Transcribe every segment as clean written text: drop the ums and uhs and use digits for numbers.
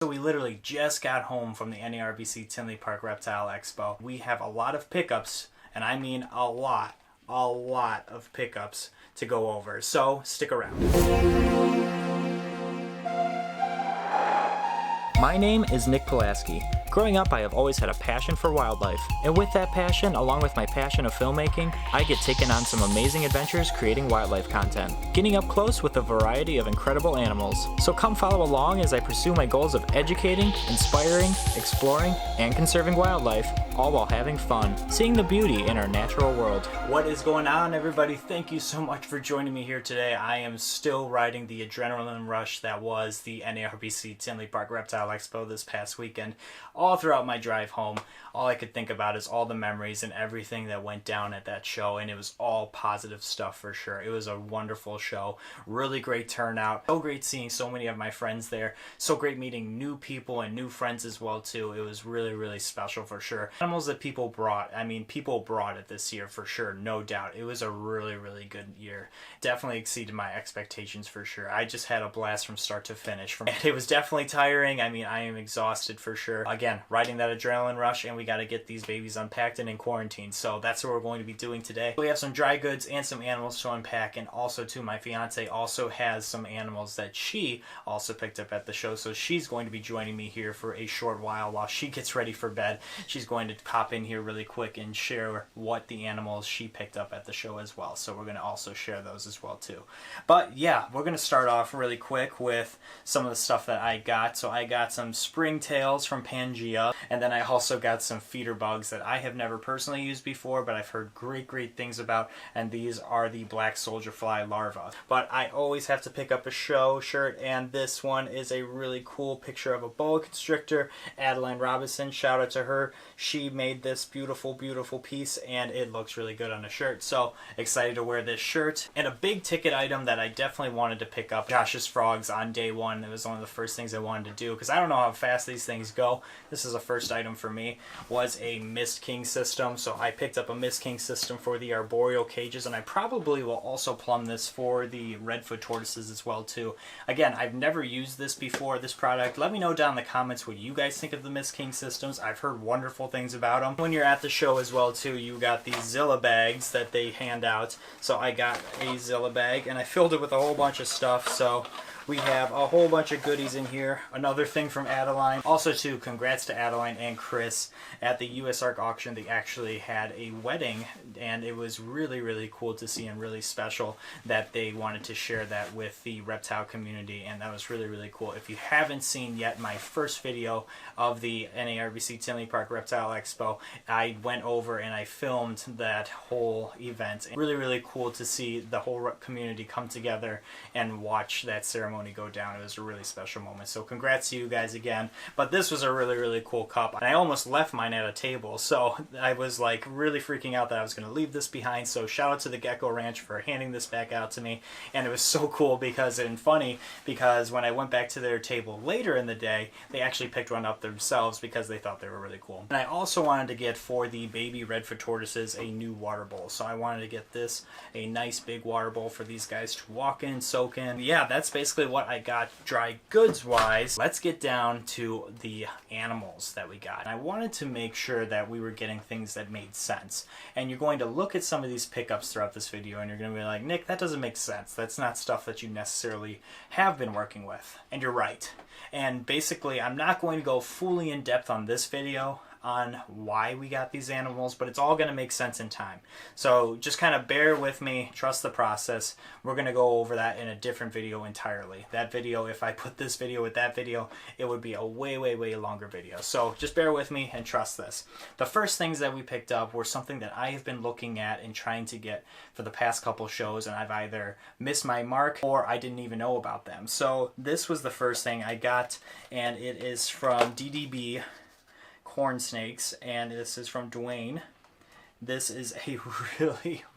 So we literally just got home from the NARBC Tinley Park Reptile Expo. We have a lot of pickups, and I mean a lot of pickups to go over. So stick around. My name is Nick Pulaski. Growing up, I have always had a passion for wildlife, and with that passion, along with my passion of filmmaking, I get taken on some amazing adventures creating wildlife content, getting up close with a variety of incredible animals. So come follow along as I pursue my goals of educating, inspiring, exploring, and conserving wildlife, all while having fun, seeing the beauty in our natural world. What is going on, everybody? Thank you so much for joining me here today. I am still riding the adrenaline rush that was the NARBC Tinley Park Reptile Expo this past weekend. All throughout my drive home, all I could think about is all the memories and everything that went down at that show, and it was all positive stuff for sure. It was a wonderful show, really great turnout, so great seeing so many of my friends there, so great meeting new people and new friends as well too. It was really special for sure. Animals that people brought, I mean, people brought it this year for sure, no doubt. It was a really good year. Definitely exceeded my expectations for sure. I just had a blast from start to finish. And it was definitely tiring. I mean, I am exhausted for sure. Again, riding that adrenaline rush, and we got to get these babies unpacked and in quarantine. So that's what we're going to be doing today. We have some dry goods and some animals to unpack, and also too, my fiance also has some animals that she also picked up at the show. So she's going to be joining me here for a short while she gets ready for bed. She's going to pop in here really quick and share what the animals she picked up at the show as well. So we're going to also share those as well too. But yeah, we're going to start off really quick with some of the stuff that I got. So I got some springtails from Pangea, and then I also got some feeder bugs that I have never personally used before, but I've heard great things about, and these are the black soldier fly larvae. But I always have to pick up a show shirt, and this one is a really cool picture of a boa constrictor. Adeline Robinson, shout out to her. She made this beautiful piece, and it looks really good on a shirt. So excited to wear this shirt. And a big ticket item that I definitely wanted to pick up, Josh's frogs on day one. It was one of the first things I wanted to do because I don't know how fast these things go. This is a first item for me, was a Mist King system. So I picked up a Mist King system for the arboreal cages, and I probably will also plumb this for the redfoot tortoises as well too. Again, I've never used this before, this product. Let me know down in the comments what you guys think of the Mist King systems. I've heard wonderful things about them. When you're at the show as well too, you got these Zilla bags that they hand out. So I got a Zilla bag, and I filled it with a whole bunch of stuff. So we have a whole bunch of goodies in here. Another thing from Adeline. Also too, congrats to Adeline and Chris. At the US Arc auction, they actually had a wedding, and it was really cool to see, and really special that they wanted to share that with the reptile community, and that was really cool. If you haven't seen yet my first video of the NARBC Tinley Park Reptile Expo, I went over and I filmed that whole event. Really cool to see the whole community come together and watch that ceremony go down. It was a really special moment. So congrats to you guys again. But this was a really cool cup, and I almost left mine at a table, so I was like really freaking out that I was going to leave this behind. So shout out to the Gecko Ranch for handing this back out to me, and it was so cool because, and funny because when I went back to their table later in the day, they actually picked one up themselves because they thought they were really cool. And I also wanted to get for the baby redfoot tortoises a new water bowl, so I wanted to get this, a nice big water bowl for these guys to walk in, soak in. Yeah, that's basically what I got dry goods wise. Let's get down to the animals that we got. And I wanted to make sure that we were getting things that made sense. And you're going to look at some of these pickups throughout this video, and you're going to be like, Nick, that doesn't make sense. That's not stuff that you necessarily have been working with. And you're right. And basically, I'm not going to go fully in depth on this video on why we got these animals, but it's all going to make sense in time. So just kind of bear with me, trust the process. We're going to go over that in a different video entirely. That video, if I put this video with that video, it would be a way longer video. So just bear with me and trust this. The first things that we picked up were something that I have been looking at and trying to get for the past couple shows, and I've either missed my mark or I didn't even know about them. So this was the first thing I got, and it is from DDB Corn Snakes, and this is from Dwayne. This is a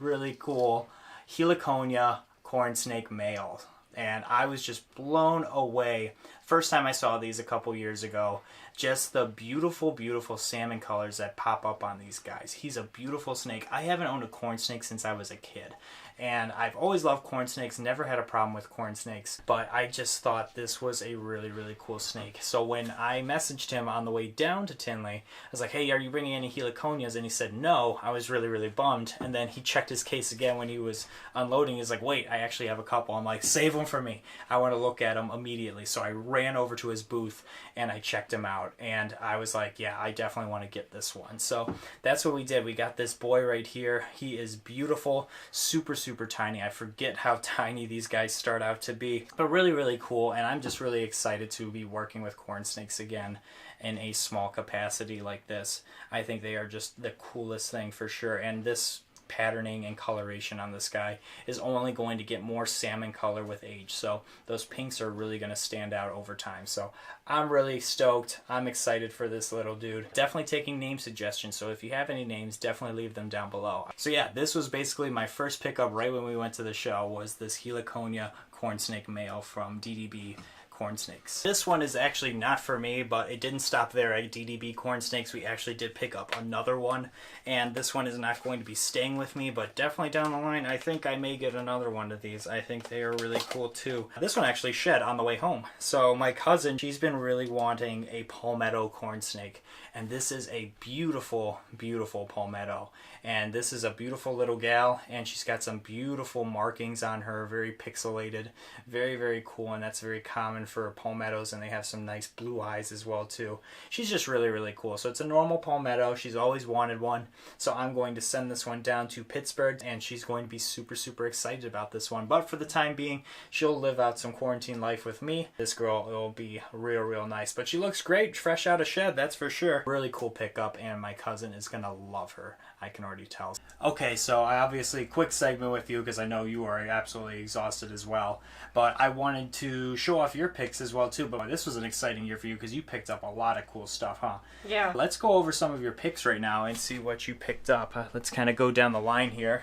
really cool Heliconia corn snake male, and I was just blown away First time I saw these a couple years ago, just the beautiful, beautiful salmon colors that pop up on these guys. He's a beautiful snake. I haven't owned a corn snake since I was a kid. And I've always loved corn snakes, never had a problem with corn snakes, but I just thought this was a really, really cool snake. So when I messaged him on the way down to Tinley, I was like, hey, are you bringing any heliconias? And he said no. I was really, really bummed. And then he checked his case again when he was unloading. He's like, wait, I actually have a couple. I'm like, save them for me. I want to look at them immediately. So I ran over to his booth and I checked him out. And I was like, yeah, I definitely want to get this one. So that's what we did. We got this boy right here. He is beautiful, super, super tiny. I forget how tiny these guys start out to be, but really, really cool. And I'm just really excited to be working with corn snakes again in a small capacity like this. I think they are just the coolest thing for sure. And this patterning and coloration on this guy is only going to get more salmon color with age, so those pinks are really going to stand out over time. So I'm really stoked. I'm excited for this little dude. Definitely taking name suggestions, so if you have any names, definitely leave them down below. So yeah, this was basically my first pickup right when we went to the show, was this heliconia corn snake male from DDB Corn Snakes. This one is actually not for me, but it didn't stop there at DDB Corn Snakes. We actually did pick up another one, and this one is not going to be staying with me, but definitely down the line I think I may get another one of these. I think they are really cool too. This one actually shed on the way home. So my cousin, she's been really wanting a Palmetto corn snake, and this is a beautiful, beautiful Palmetto. And this is a beautiful little gal, and she's got some beautiful markings on her, very pixelated, very, very cool, and that's very common for palmettos, and they have some nice blue eyes as well too. She's just really, really cool. So it's a normal palmetto. She's always wanted one, so I'm going to send this one down to Pittsburgh, and she's going to be super, super excited about this one. But for the time being, she'll live out some quarantine life with me. This girl will be real, real nice, but she looks great, fresh out of shed, that's for sure. Really cool pickup, and my cousin is gonna love her. I can already tell. Okay, so I obviously, quick segment with you because I know you are absolutely exhausted as well, but I wanted to show off your picks as well too. But this was an exciting year for you because you picked up a lot of cool stuff, huh? Yeah. Let's go over some of your picks right now and see what you picked up. Let's kind of go down the line here.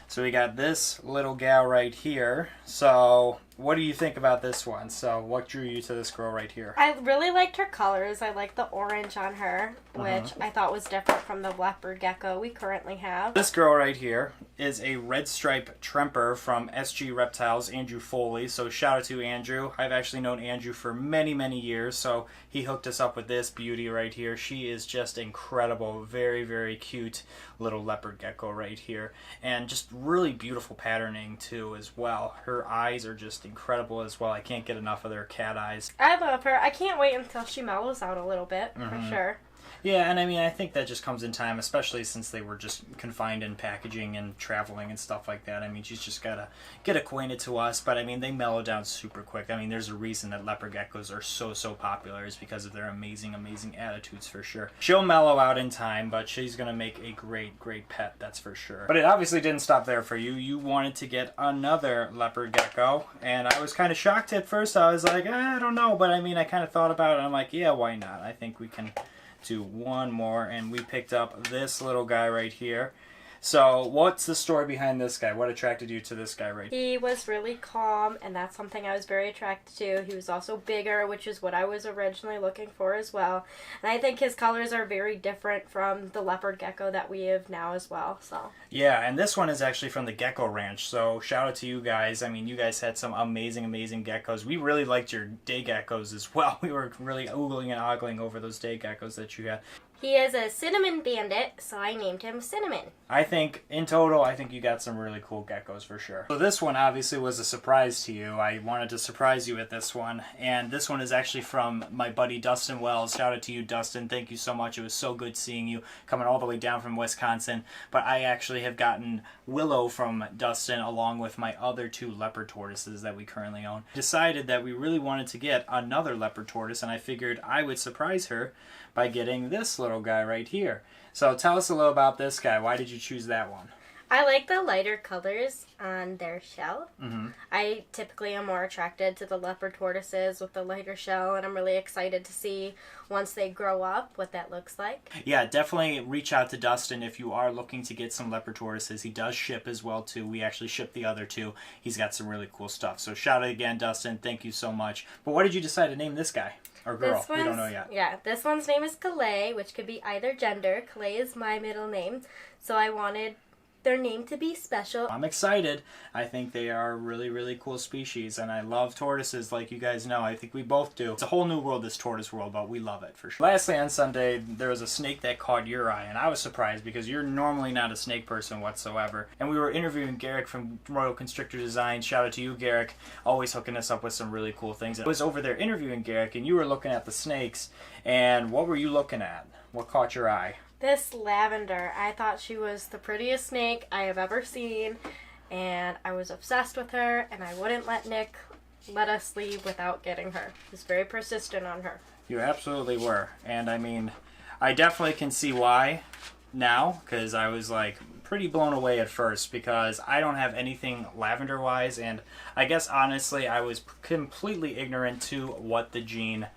So we got this little gal right here. So what do you think about this one? So what drew you to this girl right here? I really liked her colors. I liked the orange on her, which I thought was different from the leopard gecko we currently have. This girl right here is a red stripe tremper from SG Reptiles, Andrew Foley. So shout out to Andrew. I've actually known Andrew for many, many years. So he hooked us up with this beauty right here. She is just incredible. Very, very cute little leopard gecko right here. And just really beautiful patterning too as well. Her eyes are just incredible as well. I can't get enough of their cat eyes. I love her. I can't wait until she mellows out a little bit, for sure. Yeah, and I mean, I think that just comes in time, especially since they were just confined in packaging and traveling and stuff like that. I mean, she's just got to get acquainted to us, but I mean, they mellow down super quick. I mean, there's a reason that leopard geckos are so popular, is because of their amazing, amazing attitudes for sure. She'll mellow out in time, but she's going to make a great, great pet, that's for sure. But it obviously didn't stop there for you. You wanted to get another leopard gecko, and I was kind of shocked at first. I was like, I don't know, but I mean, I kind of thought about it, and I'm like, yeah, why not? I think we can do one more, and we picked up this little guy right here. So what's the story behind this guy? What attracted you to this guy right here? He was really calm, and that's something I was very attracted to. He was also bigger, which is what I was originally looking for as well. And I think his colors are very different from the leopard gecko that we have now as well. So yeah, and this one is actually from the Gecko Ranch. So shout out to you guys. I mean, you guys had some amazing, amazing geckos. We really liked your day geckos as well. We were really oogling and ogling over those day geckos that you had. He is a cinnamon bandit, so I named him Cinnamon. I think, in total, I think you got some really cool geckos for sure. So this one obviously was a surprise to you. I wanted to surprise you with this one. And this one is actually from my buddy Dustin Wells. Shout out to you, Dustin. Thank you so much. It was so good seeing you coming all the way down from Wisconsin. But I actually have gotten Willow from Dustin along with my other two leopard tortoises that we currently own. Decided that we really wanted to get another leopard tortoise, and I figured I would surprise her by getting this little guy right here. So tell us a little about this guy. Why did you choose that one? I like the lighter colors on their shell. Mm-hmm. I typically am more attracted to the leopard tortoises with the lighter shell, and I'm really excited to see once they grow up what that looks like. Yeah, definitely reach out to Dustin if you are looking to get some leopard tortoises. He does ship as well too. We actually ship the other two. He's got some really cool stuff. So shout out again, Dustin. Thank you so much. But what did you decide to name this guy? Or girl? We don't know yet. Yeah, this one's name is Calais, which could be either gender. Calais is my middle name, so I wanted their name to be special. I'm excited. I think they are a really, really cool species, and I love tortoises like you guys know. I think we both do. It's a whole new world, this tortoise world, but we love it for sure. Lastly, on Sunday, there was a snake that caught your eye, and I was surprised because you're normally not a snake person whatsoever. And we were interviewing Garrick from Royal Constrictor Design. Shout out to you, Garrick, always hooking us up with some really cool things. I was over there interviewing Garrick, and you were looking at the snakes, and what were you looking at? What caught your eye? This Lavender, I thought she was the prettiest snake I have ever seen, and I was obsessed with her, and I wouldn't let Nick let us leave without getting her. He was very persistent on her. You absolutely were, and I mean, I definitely can see why now, because I was like pretty blown away at first because I don't have anything lavender wise, and I guess honestly I was completely ignorant to what the gene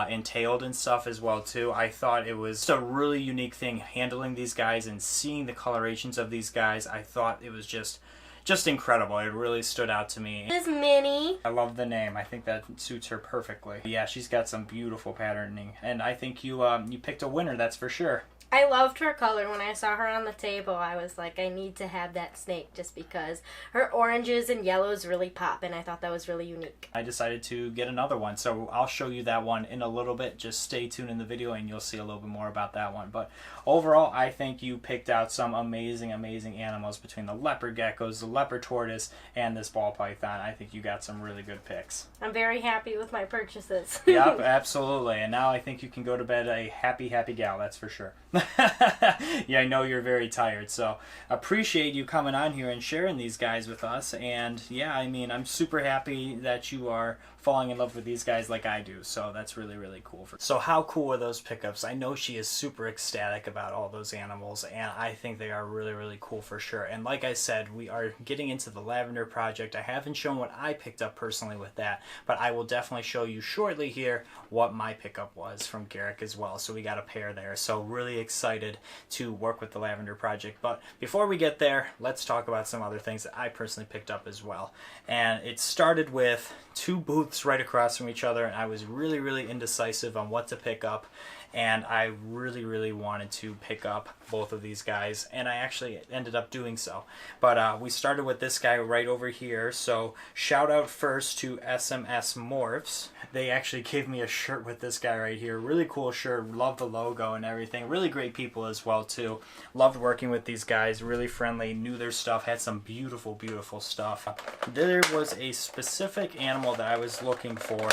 entailed and stuff as well too. I thought it was just a really unique thing handling these guys and seeing the colorations of these guys. I thought it was just incredible. It really stood out to me. This is Minnie. I love the name. I think that suits her perfectly. Yeah, she's got some beautiful patterning, and I think you picked a winner, that's for sure. I loved her color. When I saw her on the table, I was like, I need to have that snake just because her oranges and yellows really pop, and I thought that was really unique. I decided to get another one, so I'll show you that one in a little bit. Just stay tuned in the video and you'll see a little bit more about that one. But overall, I think you picked out some amazing, amazing animals between the leopard geckos, the leopard tortoise, and this ball python. I think you got some really good picks. I'm very happy with my purchases. Yep, absolutely. And now I think you can go to bed a happy, happy gal, that's for sure. Yeah, I know you're very tired, so appreciate you coming on here and sharing these guys with us. And yeah, I mean, I'm super happy that you are falling in love with these guys like I do, so that's really, really cool. So how cool are those pickups? I know she is super ecstatic about all those animals, and I think they are really, really cool for sure. And like I said, we are getting into the Lavender project. I haven't shown what I picked up personally with that, but I will definitely show you shortly here what my pickup was from Garrick as well. So we got a pair there, so really excited to work with the Lavender project. But before we get there, let's talk about some other things that I personally picked up as well. And it started with two booths right across from each other, and I was really, really indecisive on what to pick up, and I really, really wanted to pick up both of these guys, and I actually ended up doing so. But we started with this guy right over here, so shout out first to SMS Morphs. They actually gave me a shirt with this guy right here. Really cool shirt, love the logo and everything. Really great people as well too. Loved working with these guys, really friendly, knew their stuff, had some beautiful, beautiful stuff. There was a specific animal that I was looking for,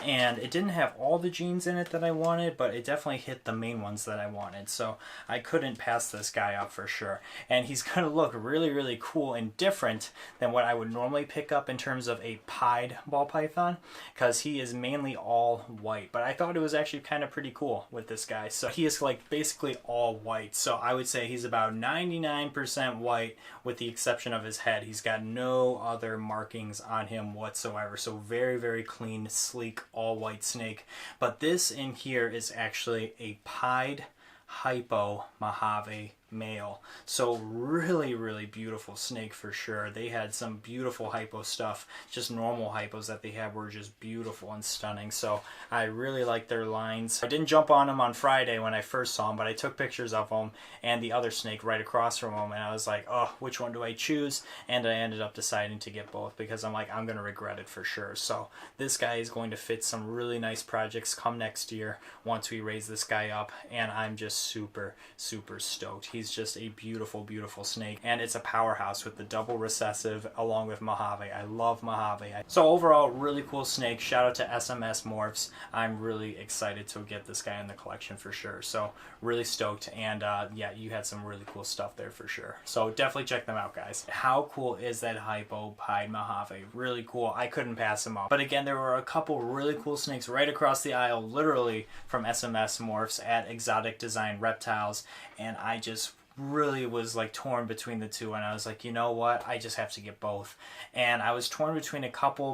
and it didn't have all the genes in it that I wanted, but it definitely hit the main ones that I wanted, so I couldn't pass this guy up for sure. And he's going to look really, really cool and different than what I would normally pick up in terms of a pied ball python, because he is mainly all white, but I thought it was actually kind of pretty cool with this guy. So he is like basically all white, so I would say he's about 99% white with the exception of his head. He's got no other markings on him whatsoever, so very, very clean, sleek, all white snake. But this in here is actually a pied hypo Mojave male, so really, really beautiful snake for sure. They had some beautiful hypo stuff. Just normal hypos that they had were just beautiful and stunning, so I really like their lines. I didn't jump on them on Friday when I first saw them, but I took pictures of them and the other snake right across from them, and I was like, oh, which one do I choose? And I ended up deciding to get both because I'm like, I'm gonna regret it for sure. So this guy is going to fit some really nice projects come next year once we raise this guy up, and I'm just super, super stoked. He's just a beautiful, beautiful snake, and it's a powerhouse with the double recessive along with Mojave. I love Mojave. So overall, really cool snake. Shout out to SMS Morphs. I'm really excited to get this guy in the collection for sure. So really stoked, and yeah, you had some really cool stuff there for sure. So definitely check them out, guys. How cool is that hypo pied Mojave? Really cool. I couldn't pass him up. But again, there were a couple really cool snakes right across the aisle, literally from SMS Morphs at Exotic Design Reptiles, and I just really was like torn between the two, and I was like, you know what, I just have to get both. And I was torn between a couple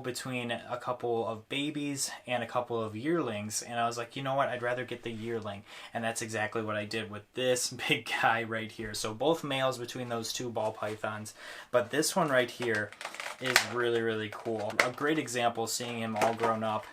of babies and a couple of yearlings, and I was like, you know what, I'd rather get the yearling. And that's exactly what I did with this big guy right here. So both males between those two ball pythons, but this one right here is really cool. A great example, seeing him all grown up,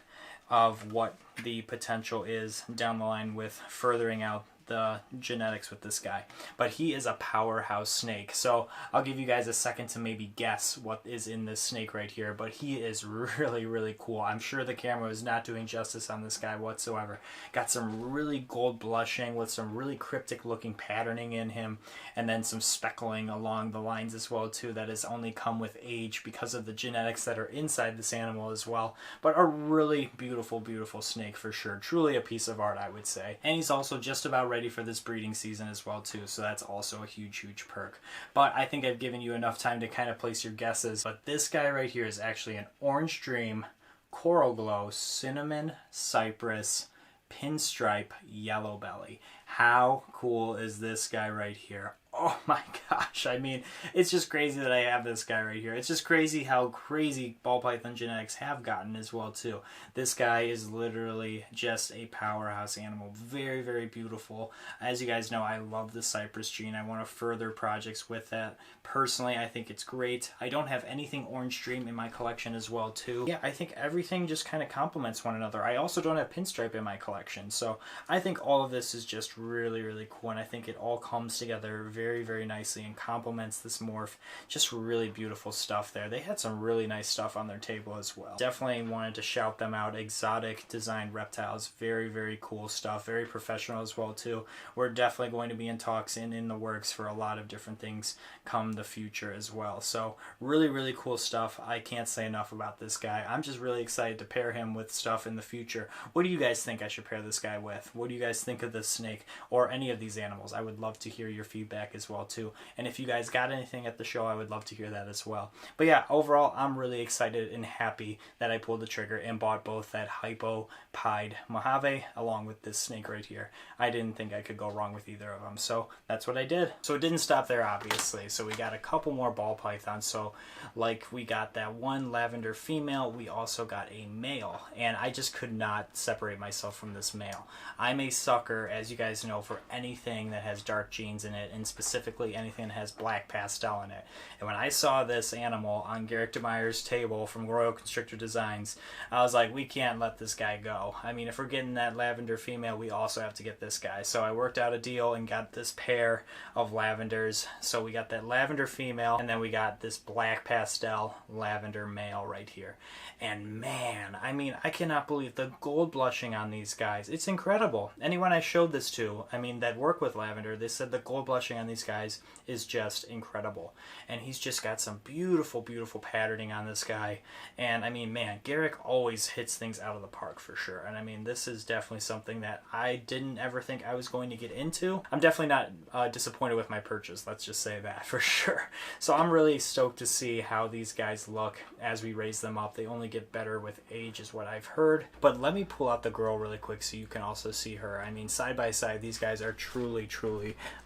of what the potential is down the line with furthering out the genetics with this guy. But he is a powerhouse snake. So I'll give you guys a second to maybe guess what is in this snake right here, but he is really cool. I'm sure the camera is not doing justice on this guy whatsoever. Got some really gold blushing with some really cryptic looking patterning in him, and then some speckling along the lines as well too, that has only come with age because of the genetics that are inside this animal as well. But a really beautiful snake for sure. Truly a piece of art, I would say. And he's also just about ready for this breeding season as well too, so that's also a huge perk. But I think I've given you enough time to kind of place your guesses. But this guy right here is actually an Orange Dream, Coral Glow, Cinnamon, Cypress, Pinstripe, Yellow Belly. How cool is this guy right here? Oh my gosh, I mean, it's just crazy that I have this guy right here. It's just crazy how crazy ball python genetics have gotten as well too. This guy is literally just a powerhouse animal. Very beautiful. As you guys know, I love the Cypress gene. I want to further projects with that. Personally, I think it's great. I don't have anything Orange Dream in my collection as well too. Yeah, I think everything just kind of complements one another. I also don't have Pinstripe in my collection, so I think all of this is just really cool, and I think it all comes together very nicely and complements this morph. Just really beautiful stuff there. They had some really nice stuff on their table as well. Definitely wanted to shout them out. Exotic designed reptiles. Very cool stuff. Very professional as well too. We're definitely going to be in talks and in the works for a lot of different things come the future as well. So really cool stuff. I can't say enough about this guy. I'm just really excited to pair him with stuff in the future. What do you guys think I should pair this guy with? What do you guys think of this snake or any of these animals? I would love to hear your feedback as well too. And if you guys got anything at the show, I would love to hear that as well. But yeah, overall, I'm really excited and happy that I pulled the trigger and bought both that hypo-pied Mojave along with this snake right here. I didn't think I could go wrong with either of them, so that's what I did. So it didn't stop there, obviously. So we got a couple more ball pythons. So like we got that one lavender female, we also got a male, and I just could not separate myself from this male. I'm a sucker, as you guys know, for anything that has dark genes in it, and specifically anything that has black pastel in it. And when I saw this animal on Garrick DeMeyer's table from Royal Constrictor Designs, I was like, we can't let this guy go. I mean, if we're getting that lavender female, we also have to get this guy. So I worked out a deal and got this pair of lavenders. So we got that lavender female, and then we got this black pastel lavender male right here. And man, I mean, I cannot believe the gold blushing on these guys. It's incredible. Anyone I showed this to, I mean, that work with lavender, they said the gold blushing on these guys is just incredible. And he's just got some beautiful patterning on this guy. And I mean, man, Garrick always hits things out of the park for sure. And I mean, this is definitely something that I didn't ever think I was going to get into. I'm definitely not disappointed with my purchase, let's just say that for sure. So I'm really stoked to see how these guys look as we raise them up. They only get better with age is what I've heard. But let me pull out the girl really quick so you can also see her. I mean, side by side, these guys are truly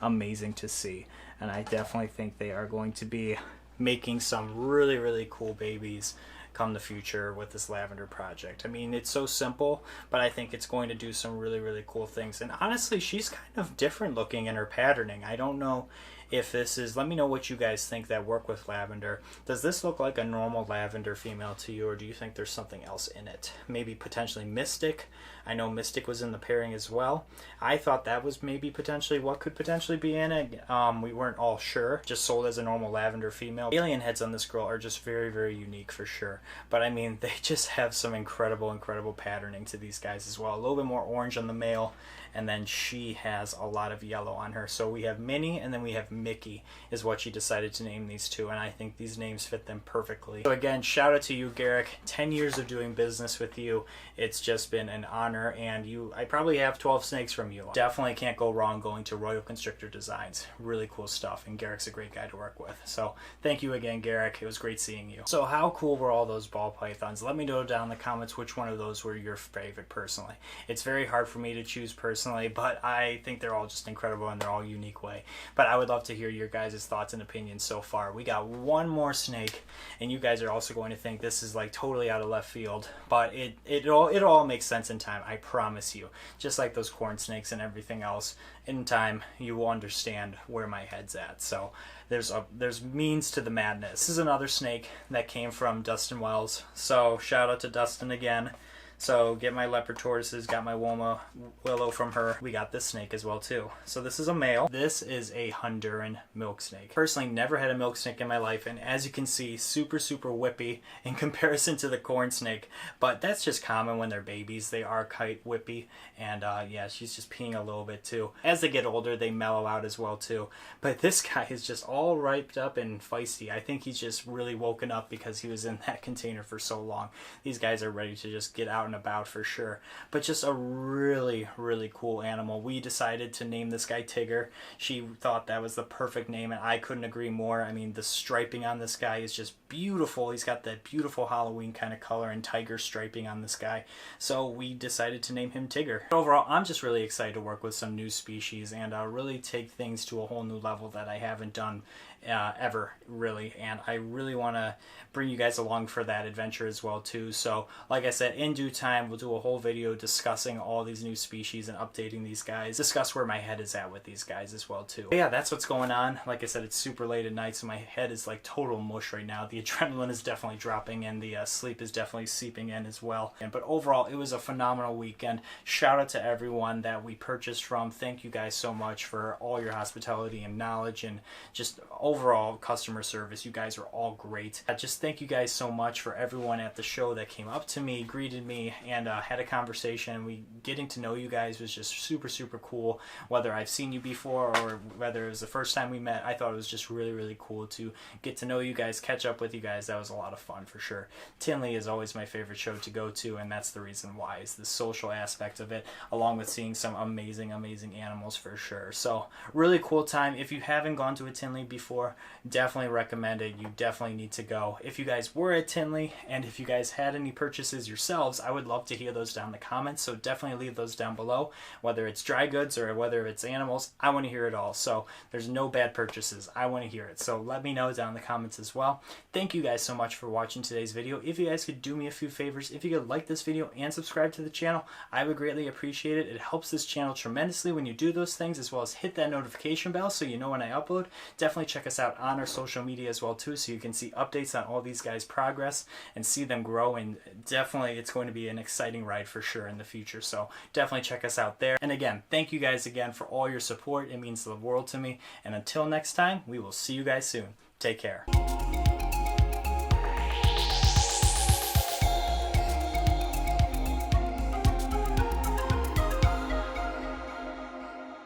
amazing to see. And I definitely think they are going to be making some really cool babies come the future with this lavender project. I mean, it's so simple, but I think it's going to do some really cool things. And honestly, she's kind of different looking in her patterning. I don't know if this is, let me know what you guys think that work with lavender. Does this look like a normal lavender female to you, or do you think there's something else in it? Maybe potentially Mystic. I know Mystic was in the pairing as well. I thought that was maybe potentially what could potentially be in it. We weren't all sure. Just sold as a normal lavender female. Alien heads on this girl are just very unique for sure. But I mean, they just have some incredible patterning to these guys as well. A little bit more orange on the male, and then she has a lot of yellow on her. So we have Minnie, and then we have Mickey is what she decided to name these two, and I think these names fit them perfectly. So again, shout out to you, Garrick. 10 years of doing business with you. It's just been an honor, and I probably have 12 snakes from you. Definitely can't go wrong going to Royal Constrictor Designs. Really cool stuff, and Garrick's a great guy to work with. So thank you again, Garrick. It was great seeing you. So how cool were all those ball pythons? Let me know down in the comments which one of those were your favorite personally. It's very hard for me to choose personally. personally, but I think they're all just incredible in their all unique way. But I would love to hear your guys' thoughts and opinions so far. We got one more snake, and you guys are also going to think this is like totally out of left field, but it all makes sense in time, I promise you. Just like those corn snakes and everything else, in time you will understand where my head's at. So there's means to the madness. This is another snake that came from Dustin Wells, so shout out to Dustin again. So get my leopard tortoises, got my Woma willow from her. We got this snake as well too. So this is a male. This is a Honduran milk snake. Personally, never had a milk snake in my life, and as you can see, super whippy in comparison to the corn snake. But that's just common when they're babies. They are quite whippy, and yeah, she's just peeing a little bit too. As they get older, they mellow out as well too. But this guy is just all hyped up and feisty. I think he's just really woken up because he was in that container for so long. These guys are ready to just get out and about for sure. But just a really cool animal. We decided to name this guy Tigger. She thought that was the perfect name, and I couldn't agree more. I mean, the striping on this guy is just beautiful. He's got that beautiful Halloween kind of color and tiger striping on this guy. So we decided to name him Tigger. Overall, I'm just really excited to work with some new species and really take things to a whole new level that I haven't done ever, really. And I really want to bring you guys along for that adventure as well too. So like I said, in due time we'll do a whole video discussing all these new species and updating these guys, discuss where my head is at with these guys as well too. But yeah, that's what's going on. Like I said, it's super late at night, so my head is like total mush right now. The adrenaline is definitely dropping, and the sleep is definitely seeping in as well. But overall, it was a phenomenal weekend. Shout out to everyone that we purchased from. Thank you guys so much for all your hospitality and knowledge and just overall customer service. You guys are all great. Just thank you guys so much for everyone at the show that came up to me, greeted me, and had a conversation. Getting to know you guys was just super cool. Whether I've seen you before or whether it was the first time we met, I thought it was just really cool to get to know you guys, catch up with you guys. That was a lot of fun for sure. Tinley is always my favorite show to go to, and that's the reason why, is the social aspect of it, along with seeing some amazing animals for sure. So really cool time. If you haven't gone to a Tinley before, definitely recommend it. You definitely need to go. If you guys were at Tinley and if you guys had any purchases yourselves, I would love to hear those down in the comments. So definitely leave those down below, whether it's dry goods or whether it's animals. I want to hear it all. So there's no bad purchases. I want to hear it. So let me know down in the comments as well. Thank you guys so much for watching today's video. If you guys could do me a few favors, if you could like this video and subscribe to the channel, I would greatly appreciate it. It helps this channel tremendously when you do those things, as well as hit that notification bell so you know when I upload. Definitely check us out on our social media as well too, so you can see updates on all these guys' progress and see them grow. And definitely it's going to be an exciting ride for sure in the future, so definitely check us out there. And again, thank you guys again for all your support. It means the world to me, and until next time, we will see you guys soon. Take care.